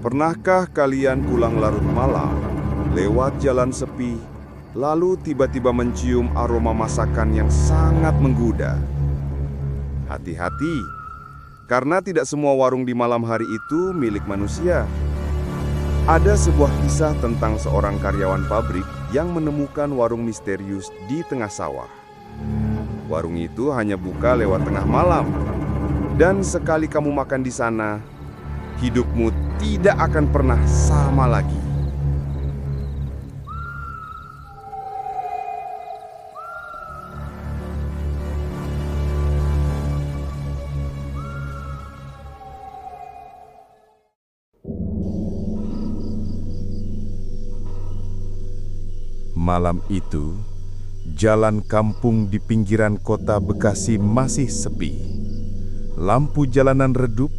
Pernahkah kalian pulang larut malam, lewat jalan sepi, lalu tiba-tiba mencium aroma masakan yang sangat menggoda? Hati-hati, karena tidak semua warung di malam hari itu milik manusia. Ada sebuah kisah tentang seorang karyawan pabrik yang menemukan warung misterius di tengah sawah. Warung itu hanya buka lewat tengah malam, dan sekali kamu makan di sana, hidupmu tidak akan pernah sama lagi. Malam itu, jalan kampung di pinggiran kota Bekasi masih sepi. Lampu jalanan redup,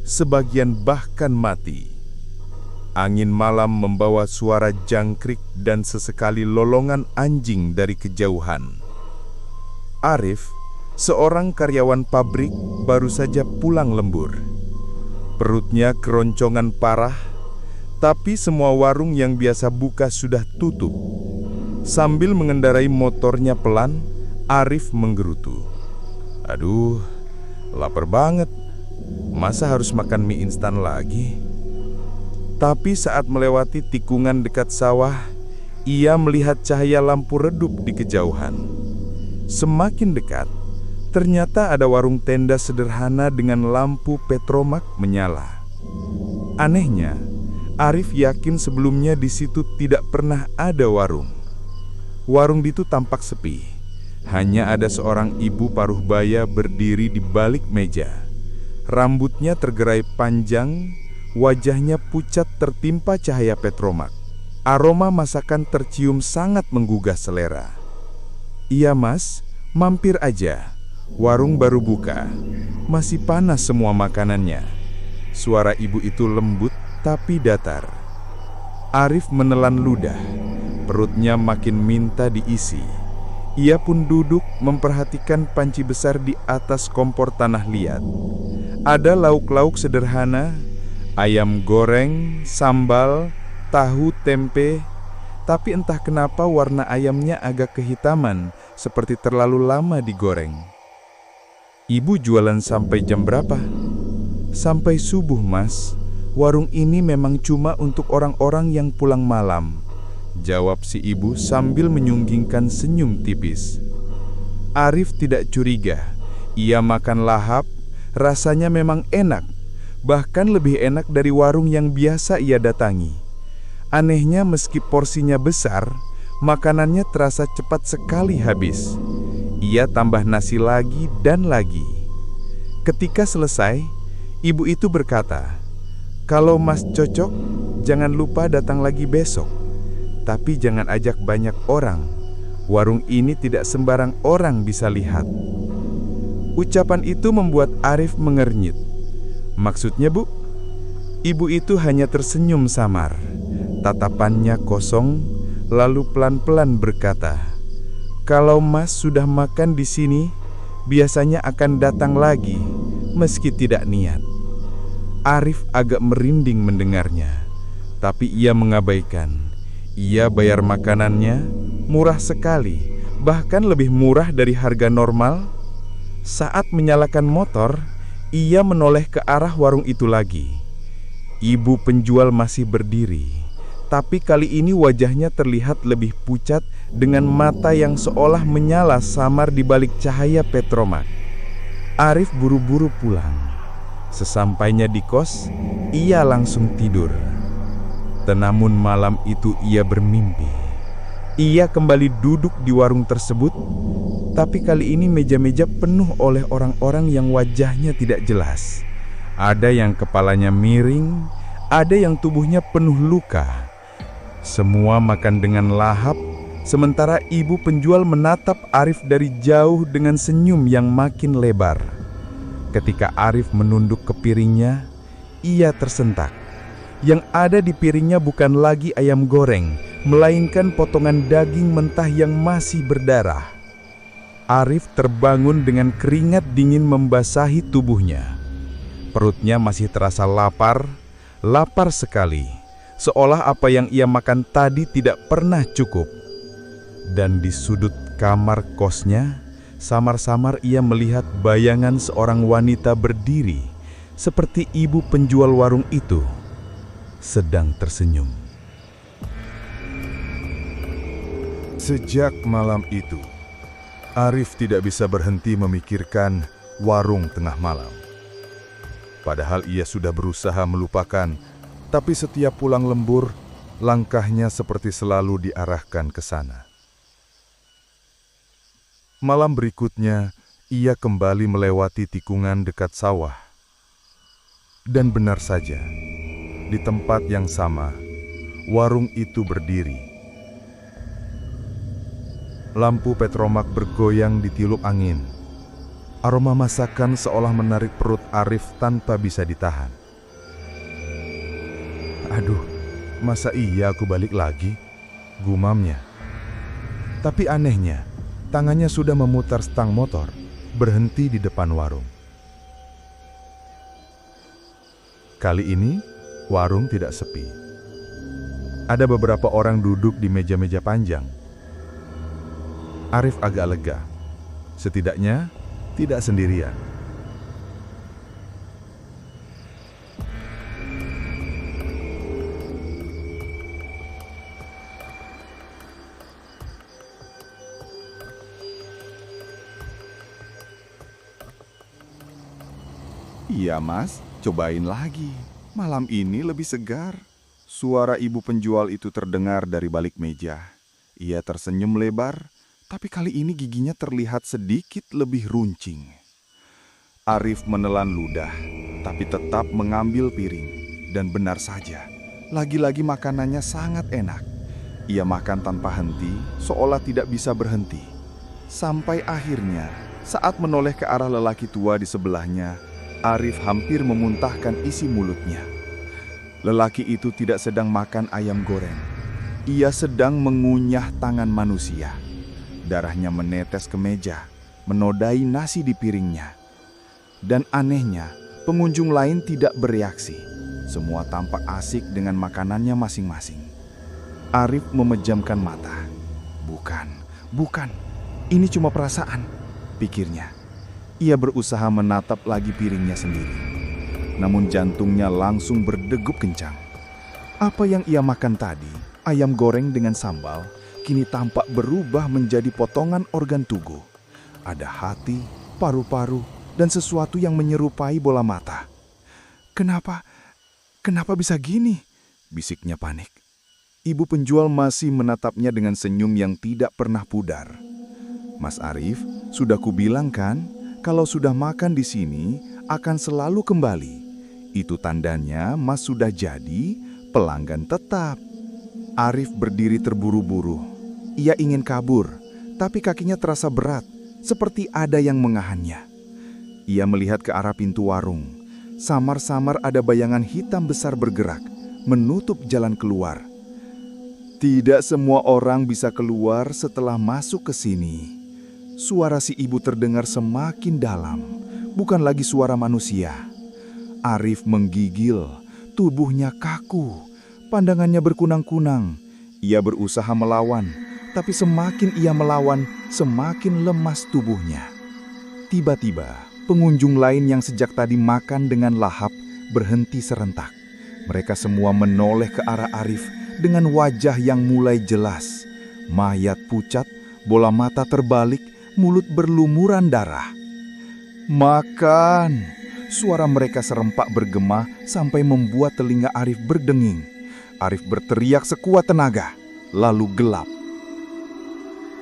sebagian bahkan mati. Angin malam membawa suara jangkrik dan sesekali lolongan anjing dari kejauhan. Arif, seorang karyawan pabrik, baru saja pulang lembur. Perutnya keroncongan parah, tapi semua warung yang biasa buka sudah tutup. Sambil mengendarai motornya pelan, Arif menggerutu. Aduh, lapar banget. Masa harus makan mie instan lagi? Tapi saat melewati tikungan dekat sawah, ia melihat cahaya lampu redup di kejauhan. Semakin dekat, ternyata ada warung tenda sederhana dengan lampu petromak menyala. Anehnya, Arif yakin sebelumnya di situ tidak pernah ada warung. Warung itu tampak sepi. Hanya ada seorang ibu paruh baya berdiri di balik meja. Rambutnya tergerai panjang, wajahnya pucat tertimpa cahaya petromak. Aroma masakan tercium sangat menggugah selera. Iya mas, mampir aja. Warung baru buka. Masih panas semua makanannya. Suara ibu itu lembut tapi datar. Arif menelan ludah. Perutnya makin minta diisi. Ia pun duduk memperhatikan panci besar di atas kompor tanah liat. Ada lauk-lauk sederhana, ayam goreng, sambal, tahu, tempe. Tapi entah kenapa warna ayamnya agak kehitaman, seperti terlalu lama digoreng. Ibu jualan sampai jam berapa? Sampai subuh mas. Warung ini memang cuma untuk orang-orang yang pulang malam, jawab si ibu sambil menyunggingkan senyum tipis. Arif tidak curiga. Ia makan lahap, rasanya memang enak, bahkan lebih enak dari warung yang biasa ia datangi. Anehnya meski porsinya besar, makanannya terasa cepat sekali habis. Ia tambah nasi lagi dan lagi. Ketika selesai, ibu itu berkata, "Kalau mas cocok, jangan lupa datang lagi besok. Tapi jangan ajak banyak orang. Warung ini tidak sembarang orang bisa lihat." Ucapan itu membuat Arif mengernyit. Maksudnya bu? Ibu itu hanya tersenyum samar. Tatapannya kosong, lalu pelan-pelan berkata, "Kalau mas sudah makan di sini, biasanya akan datang lagi, meski tidak niat." Arif agak merinding mendengarnya, tapi ia mengabaikan. Ia bayar makanannya murah sekali, bahkan lebih murah dari harga normal. Saat menyalakan motor, ia menoleh ke arah warung itu lagi. Ibu penjual masih berdiri, tapi kali ini wajahnya terlihat lebih pucat dengan mata yang seolah menyala samar di balik cahaya petromak. Arif buru-buru pulang. Sesampainya di kos, ia langsung tidur. Namun malam itu ia bermimpi. Ia kembali duduk di warung tersebut, tapi kali ini meja-meja penuh oleh orang-orang yang wajahnya tidak jelas. Ada yang kepalanya miring, ada yang tubuhnya penuh luka. Semua makan dengan lahap, sementara ibu penjual menatap Arif dari jauh dengan senyum yang makin lebar. Ketika Arif menunduk ke piringnya, ia tersentak. Yang ada di piringnya bukan lagi ayam goreng, melainkan potongan daging mentah yang masih berdarah. Arif terbangun dengan keringat dingin membasahi tubuhnya. Perutnya masih terasa lapar, Lapar sekali, seolah apa yang ia makan tadi tidak pernah cukup. Dan di sudut kamar kosnya, samar-samar ia melihat bayangan seorang wanita berdiri, seperti ibu penjual warung itu, sedang tersenyum. Sejak malam itu, Arif tidak bisa berhenti memikirkan warung tengah malam. Padahal ia sudah berusaha melupakan, tapi setiap pulang lembur, langkahnya seperti selalu diarahkan ke sana. Malam berikutnya, ia kembali melewati tikungan dekat sawah. Dan benar saja, di tempat yang sama, warung itu berdiri. Lampu petromak bergoyang ditiup angin. Aroma masakan seolah menarik perut Arif tanpa bisa ditahan. Aduh, masa iya aku balik lagi? Gumamnya. Tapi anehnya, tangannya sudah memutar stang motor, berhenti di depan warung. Kali ini, warung tidak sepi. Ada beberapa orang duduk di meja-meja panjang. Arif agak lega. Setidaknya, tidak sendirian. Iya mas, cobain lagi. Malam ini lebih segar. Suara ibu penjual itu terdengar dari balik meja. Ia tersenyum lebar, tapi kali ini giginya terlihat sedikit lebih runcing. Arif menelan ludah, tapi tetap mengambil piring. Dan benar saja, lagi-lagi makanannya sangat enak. Ia makan tanpa henti, seolah tidak bisa berhenti. Sampai akhirnya, saat menoleh ke arah lelaki tua di sebelahnya, Arif hampir memuntahkan isi mulutnya. Lelaki itu tidak sedang makan ayam goreng. Ia sedang mengunyah tangan manusia. Darahnya menetes ke meja, menodai nasi di piringnya. Dan anehnya, pengunjung lain tidak bereaksi. Semua tampak asik dengan makanannya masing-masing. Arif memejamkan mata. Bukan, ini cuma perasaan, pikirnya. Ia berusaha menatap lagi piringnya sendiri. Namun jantungnya langsung berdegup kencang. Apa yang ia makan tadi, ayam goreng dengan sambal, kini tampak berubah menjadi potongan organ tubuh. Ada hati, paru-paru, dan sesuatu yang menyerupai bola mata. Kenapa bisa gini? Bisiknya panik. Ibu penjual masih menatapnya dengan senyum yang tidak pernah pudar. Mas Arif, sudah kubilang kan, kalau sudah makan di sini akan selalu kembali. Itu tandanya Mas sudah jadi pelanggan tetap. Arif berdiri terburu-buru. Ia ingin kabur, tapi kakinya terasa berat, seperti ada yang mengahannya. Ia melihat ke arah pintu warung. Samar-samar ada bayangan hitam besar bergerak, menutup jalan keluar. Tidak semua orang bisa keluar setelah masuk ke sini. Suara si ibu terdengar semakin dalam, bukan lagi suara manusia. Arif menggigil, tubuhnya kaku, pandangannya berkunang-kunang. Ia berusaha melawan, tapi semakin ia melawan, semakin lemas tubuhnya. Tiba-tiba, pengunjung lain yang sejak tadi makan dengan lahap berhenti serentak. Mereka semua menoleh ke arah Arif dengan wajah yang mulai jelas. Mayat pucat, bola mata terbalik, mulut berlumuran darah. Makan! Suara mereka serempak bergema sampai membuat telinga Arif berdenging. Arif berteriak sekuat tenaga, lalu gelap.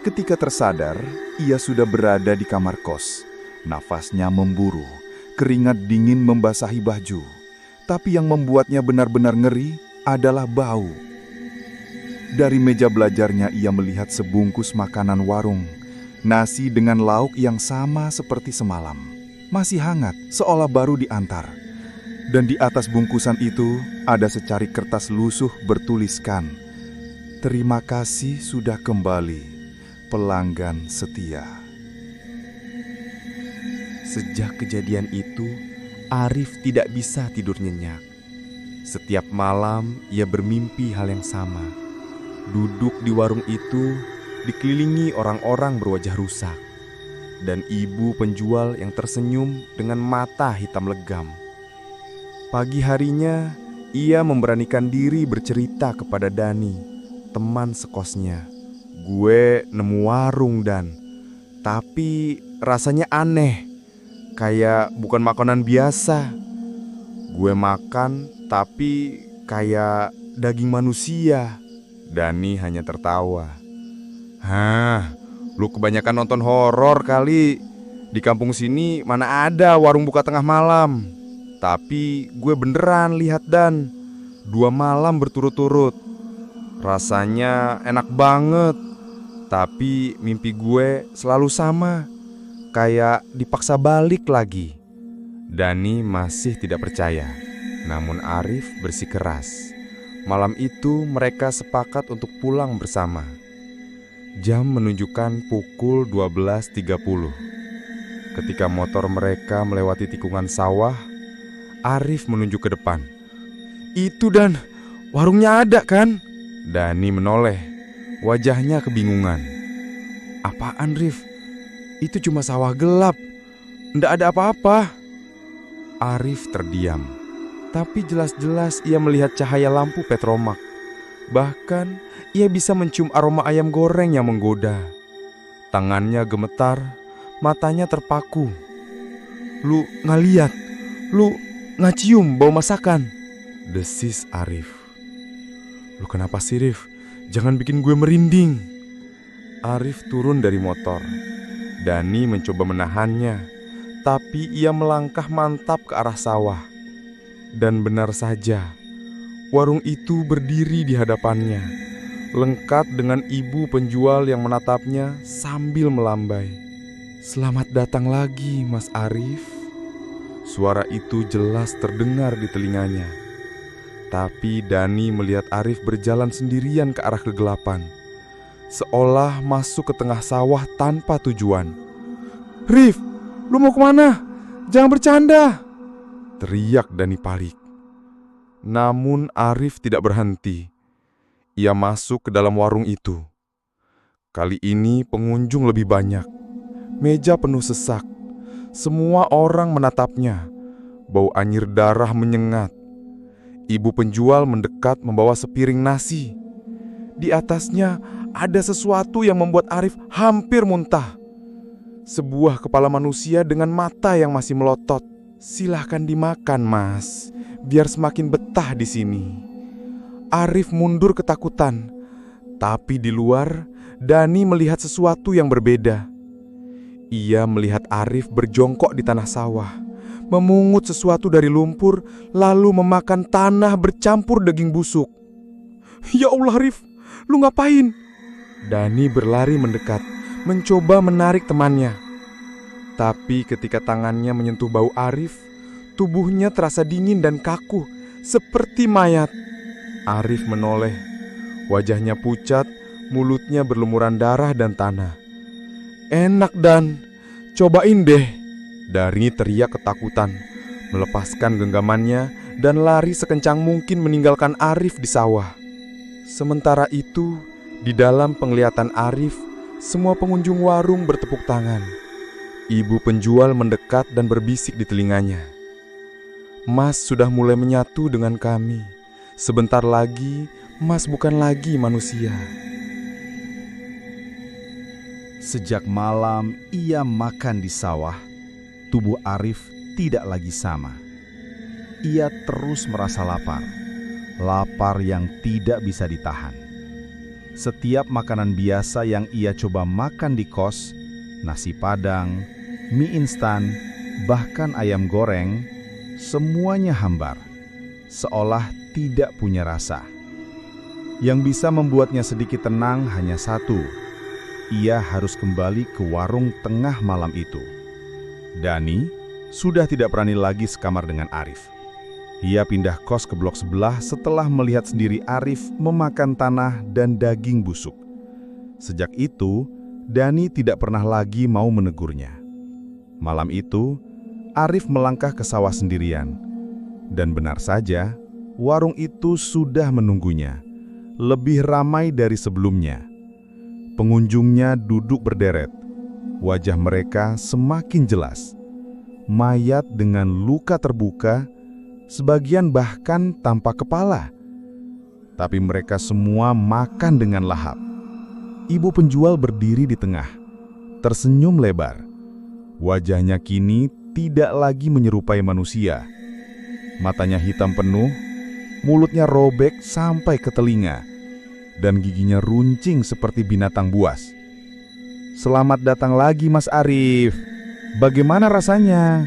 Ketika tersadar, ia sudah berada di kamar kos. Nafasnya memburu, keringat dingin membasahi baju. Tapi yang membuatnya benar-benar ngeri adalah bau. Dari meja belajarnya ia melihat sebungkus makanan warung. Nasi dengan lauk yang sama seperti semalam. Masih hangat, seolah baru diantar. Dan di atas bungkusan itu ada secari kertas lusuh bertuliskan, "Terima kasih sudah kembali, pelanggan setia." Sejak kejadian itu, Arif tidak bisa tidur nyenyak. Setiap malam ia bermimpi hal yang sama. Duduk di warung itu, dikelilingi orang-orang berwajah rusak, dan ibu penjual yang tersenyum dengan mata hitam legam. Pagi harinya, ia memberanikan diri bercerita kepada Dani, teman sekosnya. Gue nemu warung Dan, tapi rasanya aneh, kayak bukan makanan biasa. Gue makan, tapi kayak daging manusia. Dani hanya tertawa. Hah, lu kebanyakan nonton horor kali. Di kampung sini mana ada warung buka tengah malam. Tapi gue beneran lihat Dan, 2 malam berturut-turut. Rasanya enak banget. Tapi mimpi gue selalu sama, kayak dipaksa balik lagi. Dani masih tidak percaya. Namun Arif bersikeras. Malam itu mereka sepakat untuk pulang bersama. Jam menunjukkan pukul 12.30. Ketika motor mereka melewati tikungan sawah, Arif menunjuk ke depan. Itu Dan, warungnya ada kan? Dani menoleh, wajahnya kebingungan. Apaan Rif? Itu cuma sawah gelap, ndak ada apa-apa. Arif terdiam, tapi jelas-jelas ia melihat cahaya lampu petromak. Bahkan ia bisa mencium aroma ayam goreng yang menggoda. Tangannya gemetar, matanya terpaku. Lu nggak lihat? Lu nggak cium bau masakan? Desis Arif. Lu kenapa sih Rif? Jangan bikin gue merinding. Arif turun dari motor. Dani mencoba menahannya, tapi ia melangkah mantap ke arah sawah. Dan benar saja, warung itu berdiri di hadapannya, lengkap dengan ibu penjual yang menatapnya sambil melambai. Selamat datang lagi, Mas Arif. Suara itu jelas terdengar di telinganya. Tapi Dani melihat Arif berjalan sendirian ke arah kegelapan, seolah masuk ke tengah sawah tanpa tujuan. Rif, lu mau kemana? Jangan bercanda! Teriak Dani panik. Namun Arif tidak berhenti. Ia masuk ke dalam warung itu. Kali ini pengunjung lebih banyak. Meja penuh sesak. Semua orang menatapnya. Bau anyir darah menyengat. Ibu penjual mendekat membawa sepiring nasi. Di atasnya ada sesuatu yang membuat Arif hampir muntah. Sebuah kepala manusia dengan mata yang masih melotot. Silahkan dimakan, Mas. Biar semakin betah di sini. Arif mundur ketakutan. Tapi di luar, Dani melihat sesuatu yang berbeda. Ia melihat Arif berjongkok di tanah sawah, memungut sesuatu dari lumpur, lalu memakan tanah bercampur daging busuk. Ya Allah Arif, lu ngapain? Dani berlari mendekat, mencoba menarik temannya. Tapi ketika tangannya menyentuh bau Arif, tubuhnya terasa dingin dan kaku, seperti mayat. Arif menoleh, wajahnya pucat, mulutnya berlumuran darah dan tanah. Enak Dan, cobain deh. Dani teriak ketakutan, melepaskan genggamannya dan lari sekencang mungkin meninggalkan Arif di sawah. Sementara itu, di dalam penglihatan Arif, semua pengunjung warung bertepuk tangan. Ibu penjual mendekat dan berbisik di telinganya. Mas sudah mulai menyatu dengan kami. Sebentar lagi, Mas bukan lagi manusia. Sejak malam ia makan di sawah, tubuh Arif tidak lagi sama. Ia terus merasa lapar, lapar yang tidak bisa ditahan. Setiap makanan biasa yang ia coba makan di kos, nasi padang, mie instan, bahkan ayam goreng, semuanya hambar, seolah tidak punya rasa. Yang bisa membuatnya sedikit tenang hanya satu: ia harus kembali ke warung tengah malam itu. Dani sudah tidak berani lagi sekamar dengan Arif. Ia pindah kos ke blok sebelah setelah melihat sendiri Arif memakan tanah dan daging busuk. Sejak itu, Dani tidak pernah lagi mau menegurnya. Malam itu, Arif melangkah ke sawah sendirian. Dan benar saja, warung itu sudah menunggunya, lebih ramai dari sebelumnya. Pengunjungnya duduk berderet. Wajah mereka semakin jelas. Mayat dengan luka terbuka, sebagian bahkan tanpa kepala. Tapi mereka semua makan dengan lahap. Ibu penjual berdiri di tengah, tersenyum lebar. Wajahnya kini tidak lagi menyerupai manusia. Matanya hitam penuh, mulutnya robek sampai ke telinga, dan giginya runcing seperti binatang buas. "Selamat datang lagi, Mas Arif. Bagaimana rasanya?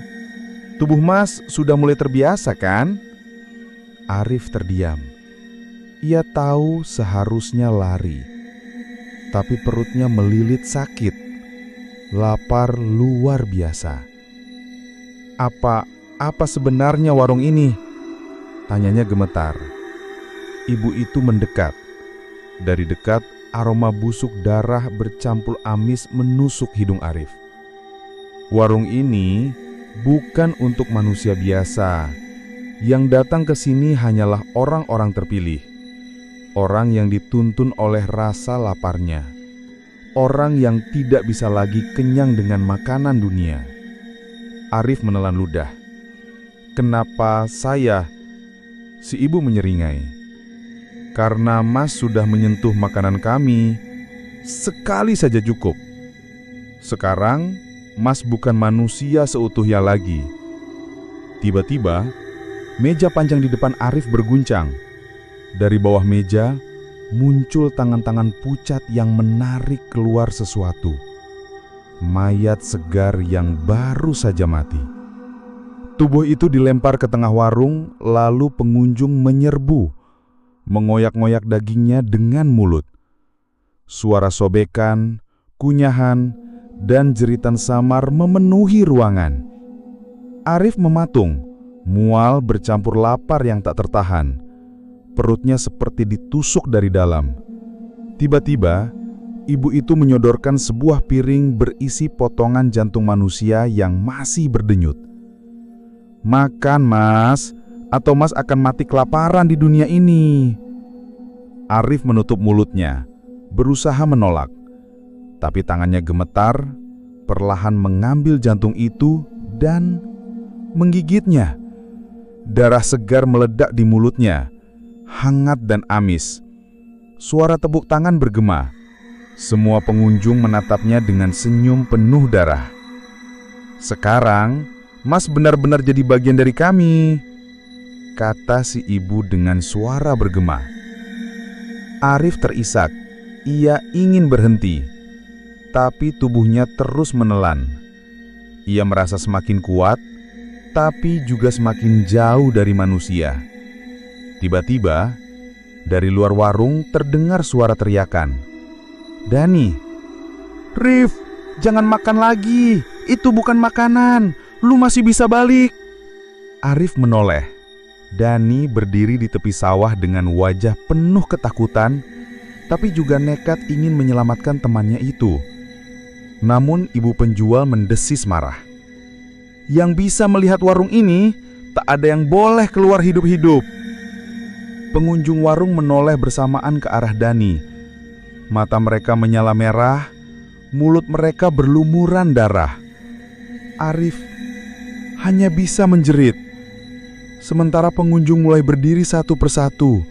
Tubuh Mas sudah mulai terbiasa, kan?" Arif terdiam. Ia tahu seharusnya lari, tapi perutnya melilit sakit. Lapar luar biasa. Apa sebenarnya warung ini?" tanyanya gemetar. Ibu itu mendekat. Dari dekat, aroma busuk darah bercampur amis menusuk hidung Arif. "Warung ini bukan untuk manusia biasa. Yang datang ke sini hanyalah orang-orang terpilih. Orang yang dituntun oleh rasa laparnya. Orang yang tidak bisa lagi kenyang dengan makanan dunia." Arif menelan ludah. "Kenapa saya?" Si ibu menyeringai. "Karena Mas sudah menyentuh makanan kami. Sekali saja cukup. Sekarang Mas bukan manusia seutuhnya lagi." Tiba-tiba, meja panjang di depan Arif berguncang. Dari bawah meja, muncul tangan-tangan pucat yang menarik keluar sesuatu. Mayat segar yang baru saja mati. Tubuh itu dilempar ke tengah warung, lalu pengunjung menyerbu, mengoyak-ngoyak dagingnya dengan mulut. Suara sobekan, kunyahan, dan jeritan samar memenuhi ruangan. Arif mematung, mual bercampur lapar yang tak tertahan. Perutnya seperti ditusuk dari dalam. Tiba-tiba, ibu itu menyodorkan sebuah piring berisi potongan jantung manusia yang masih berdenyut. "Makan, Mas, atau Mas akan mati kelaparan di dunia ini." Arif menutup mulutnya, berusaha menolak. Tapi tangannya gemetar, perlahan mengambil jantung itu dan menggigitnya. Darah segar meledak di mulutnya, hangat dan amis. Suara tepuk tangan bergema. Semua pengunjung menatapnya dengan senyum penuh darah. "Sekarang, Mas benar-benar jadi bagian dari kami," kata si ibu dengan suara bergema. Arif terisak. Ia ingin berhenti, tapi tubuhnya terus menelan. Ia merasa semakin kuat, tapi juga semakin jauh dari manusia. Tiba-tiba, dari luar warung terdengar suara teriakan. "Dani, Rif, jangan makan lagi. Itu bukan makanan. Lu masih bisa balik." Arif menoleh. Dani berdiri di tepi sawah dengan wajah penuh ketakutan, tapi juga nekat ingin menyelamatkan temannya itu. Namun ibu penjual mendesis marah. "Yang bisa melihat warung ini, tak ada yang boleh keluar hidup-hidup." Pengunjung warung menoleh bersamaan ke arah Dani. Mata mereka menyala merah, mulut mereka berlumuran darah. Arif hanya bisa menjerit. Sementara pengunjung mulai berdiri satu persatu,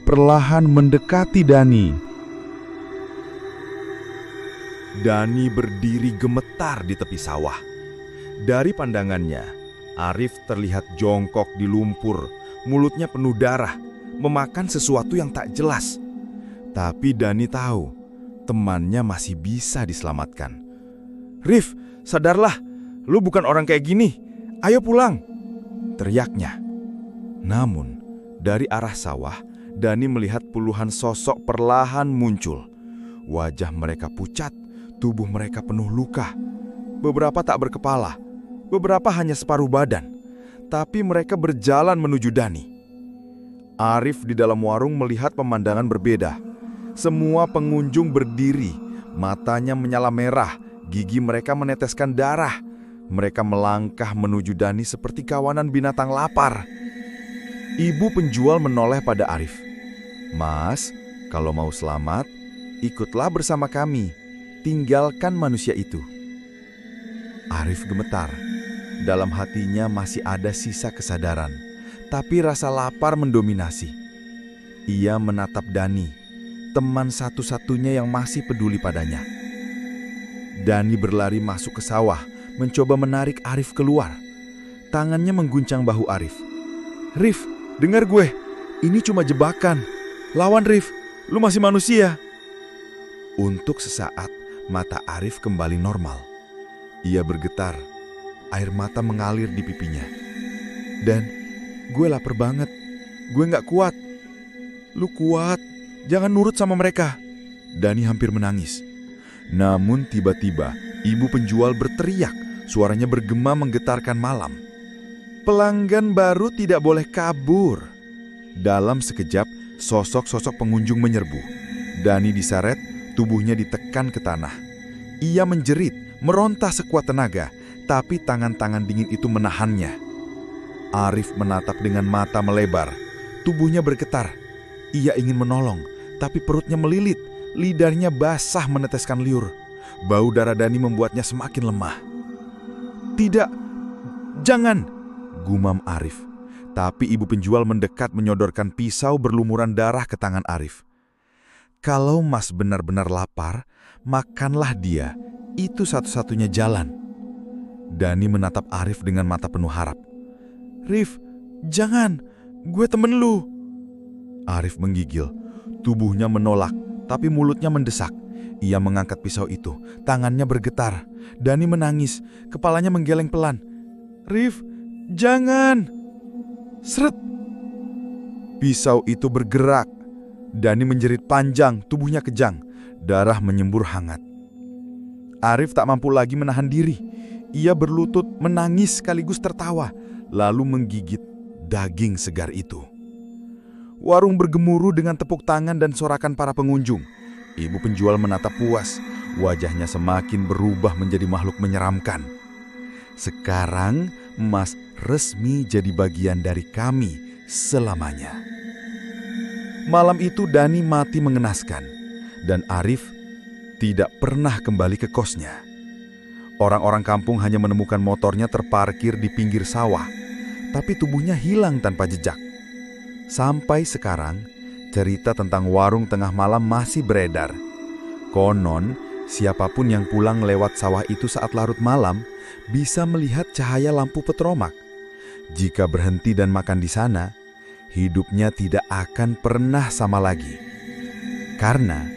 perlahan mendekati Dani. Dani berdiri gemetar di tepi sawah. Dari pandangannya, Arif terlihat jongkok di lumpur, mulutnya penuh darah, memakan sesuatu yang tak jelas. Tapi Dani tahu, temannya masih bisa diselamatkan. "Rif, sadarlah, lu bukan orang kayak gini. Ayo pulang," teriaknya. Namun, dari arah sawah, Dani melihat puluhan sosok perlahan muncul. Wajah mereka pucat, tubuh mereka penuh luka. Beberapa tak berkepala, beberapa hanya separuh badan. Tapi mereka berjalan menuju Dani. Arif di dalam warung melihat pemandangan berbeda. Semua pengunjung berdiri, matanya menyala merah, gigi mereka meneteskan darah. Mereka melangkah menuju Dani seperti kawanan binatang lapar. Ibu penjual menoleh pada Arif. "Mas, kalau mau selamat, ikutlah bersama kami. Tinggalkan manusia itu." Arif gemetar. Dalam hatinya masih ada sisa kesadaran, tapi rasa lapar mendominasi. Ia menatap Dani, teman satu-satunya yang masih peduli padanya. Dani berlari masuk ke sawah, mencoba menarik Arif keluar. Tangannya mengguncang bahu Arif. "Rif, dengar gue. Ini cuma jebakan. Lawan Rif, lu masih manusia." Untuk sesaat, mata Arif kembali normal. Ia bergetar, air mata mengalir di pipinya. "Dan, gue lapar banget. Gue gak kuat." "Lu kuat, jangan nurut sama mereka." Dani hampir menangis. Namun tiba-tiba, ibu penjual berteriak, suaranya bergema menggetarkan malam. "Pelanggan baru tidak boleh kabur." Dalam sekejap, sosok-sosok pengunjung menyerbu. Dani diseret, tubuhnya ditekan ke tanah. Ia menjerit, meronta sekuat tenaga, tapi tangan-tangan dingin itu menahannya. Arif menatap dengan mata melebar. Tubuhnya bergetar. Ia ingin menolong, tapi perutnya melilit. Lidahnya basah meneteskan liur. Bau darah Dani membuatnya semakin lemah. "Tidak, jangan!" gumam Arif. Tapi ibu penjual mendekat menyodorkan pisau berlumuran darah ke tangan Arif. "Kalau Mas benar-benar lapar, makanlah dia. Itu satu-satunya jalan." Dani menatap Arif dengan mata penuh harap. "Rif, jangan. Gue temen lu." Arif menggigil. Tubuhnya menolak, tapi mulutnya mendesak. Ia mengangkat pisau itu. Tangannya bergetar. Dani menangis. Kepalanya menggeleng pelan. "Rif, jangan!" Seret! Pisau itu bergerak. Dani menjerit panjang, tubuhnya kejang. Darah menyembur hangat. Arif tak mampu lagi menahan diri. Ia berlutut, menangis sekaligus tertawa, lalu menggigit daging segar itu. Warung bergemuruh dengan tepuk tangan dan sorakan para pengunjung. Ibu penjual menatap puas. Wajahnya semakin berubah menjadi makhluk menyeramkan. "Sekarang Mas resmi jadi bagian dari kami selamanya." Malam itu Dani mati mengenaskan, dan Arif tidak pernah kembali ke kosnya. Orang-orang kampung hanya menemukan motornya terparkir di pinggir sawah, tapi tubuhnya hilang tanpa jejak. Sampai sekarang, cerita tentang warung tengah malam masih beredar. Konon, siapapun yang pulang lewat sawah itu saat larut malam bisa melihat cahaya lampu petromak. Jika berhenti dan makan di sana, hidupnya tidak akan pernah sama lagi. Karena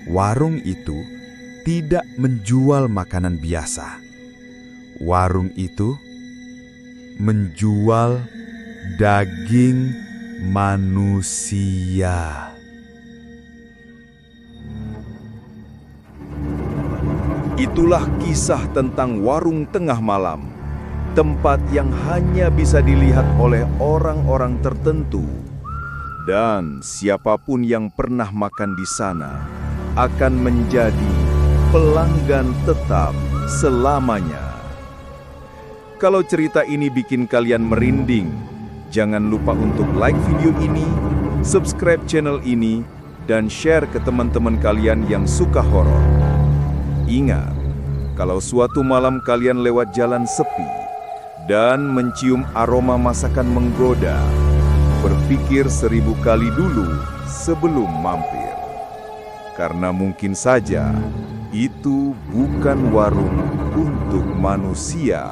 warung itu tidak menjual makanan biasa. Warung itu menjual daging manusia. Itulah kisah tentang warung tengah malam, tempat yang hanya bisa dilihat oleh orang-orang tertentu. Dan siapapun yang pernah makan di sana akan menjadi pelanggan tetap selamanya. Kalau cerita ini bikin kalian merinding, jangan lupa untuk like video ini, subscribe channel ini, dan share ke teman-teman kalian yang suka horor. Ingat, kalau suatu malam kalian lewat jalan sepi dan mencium aroma masakan menggoda, berpikir 1000 kali dulu sebelum mampir. Karena mungkin saja itu bukan warung untuk manusia.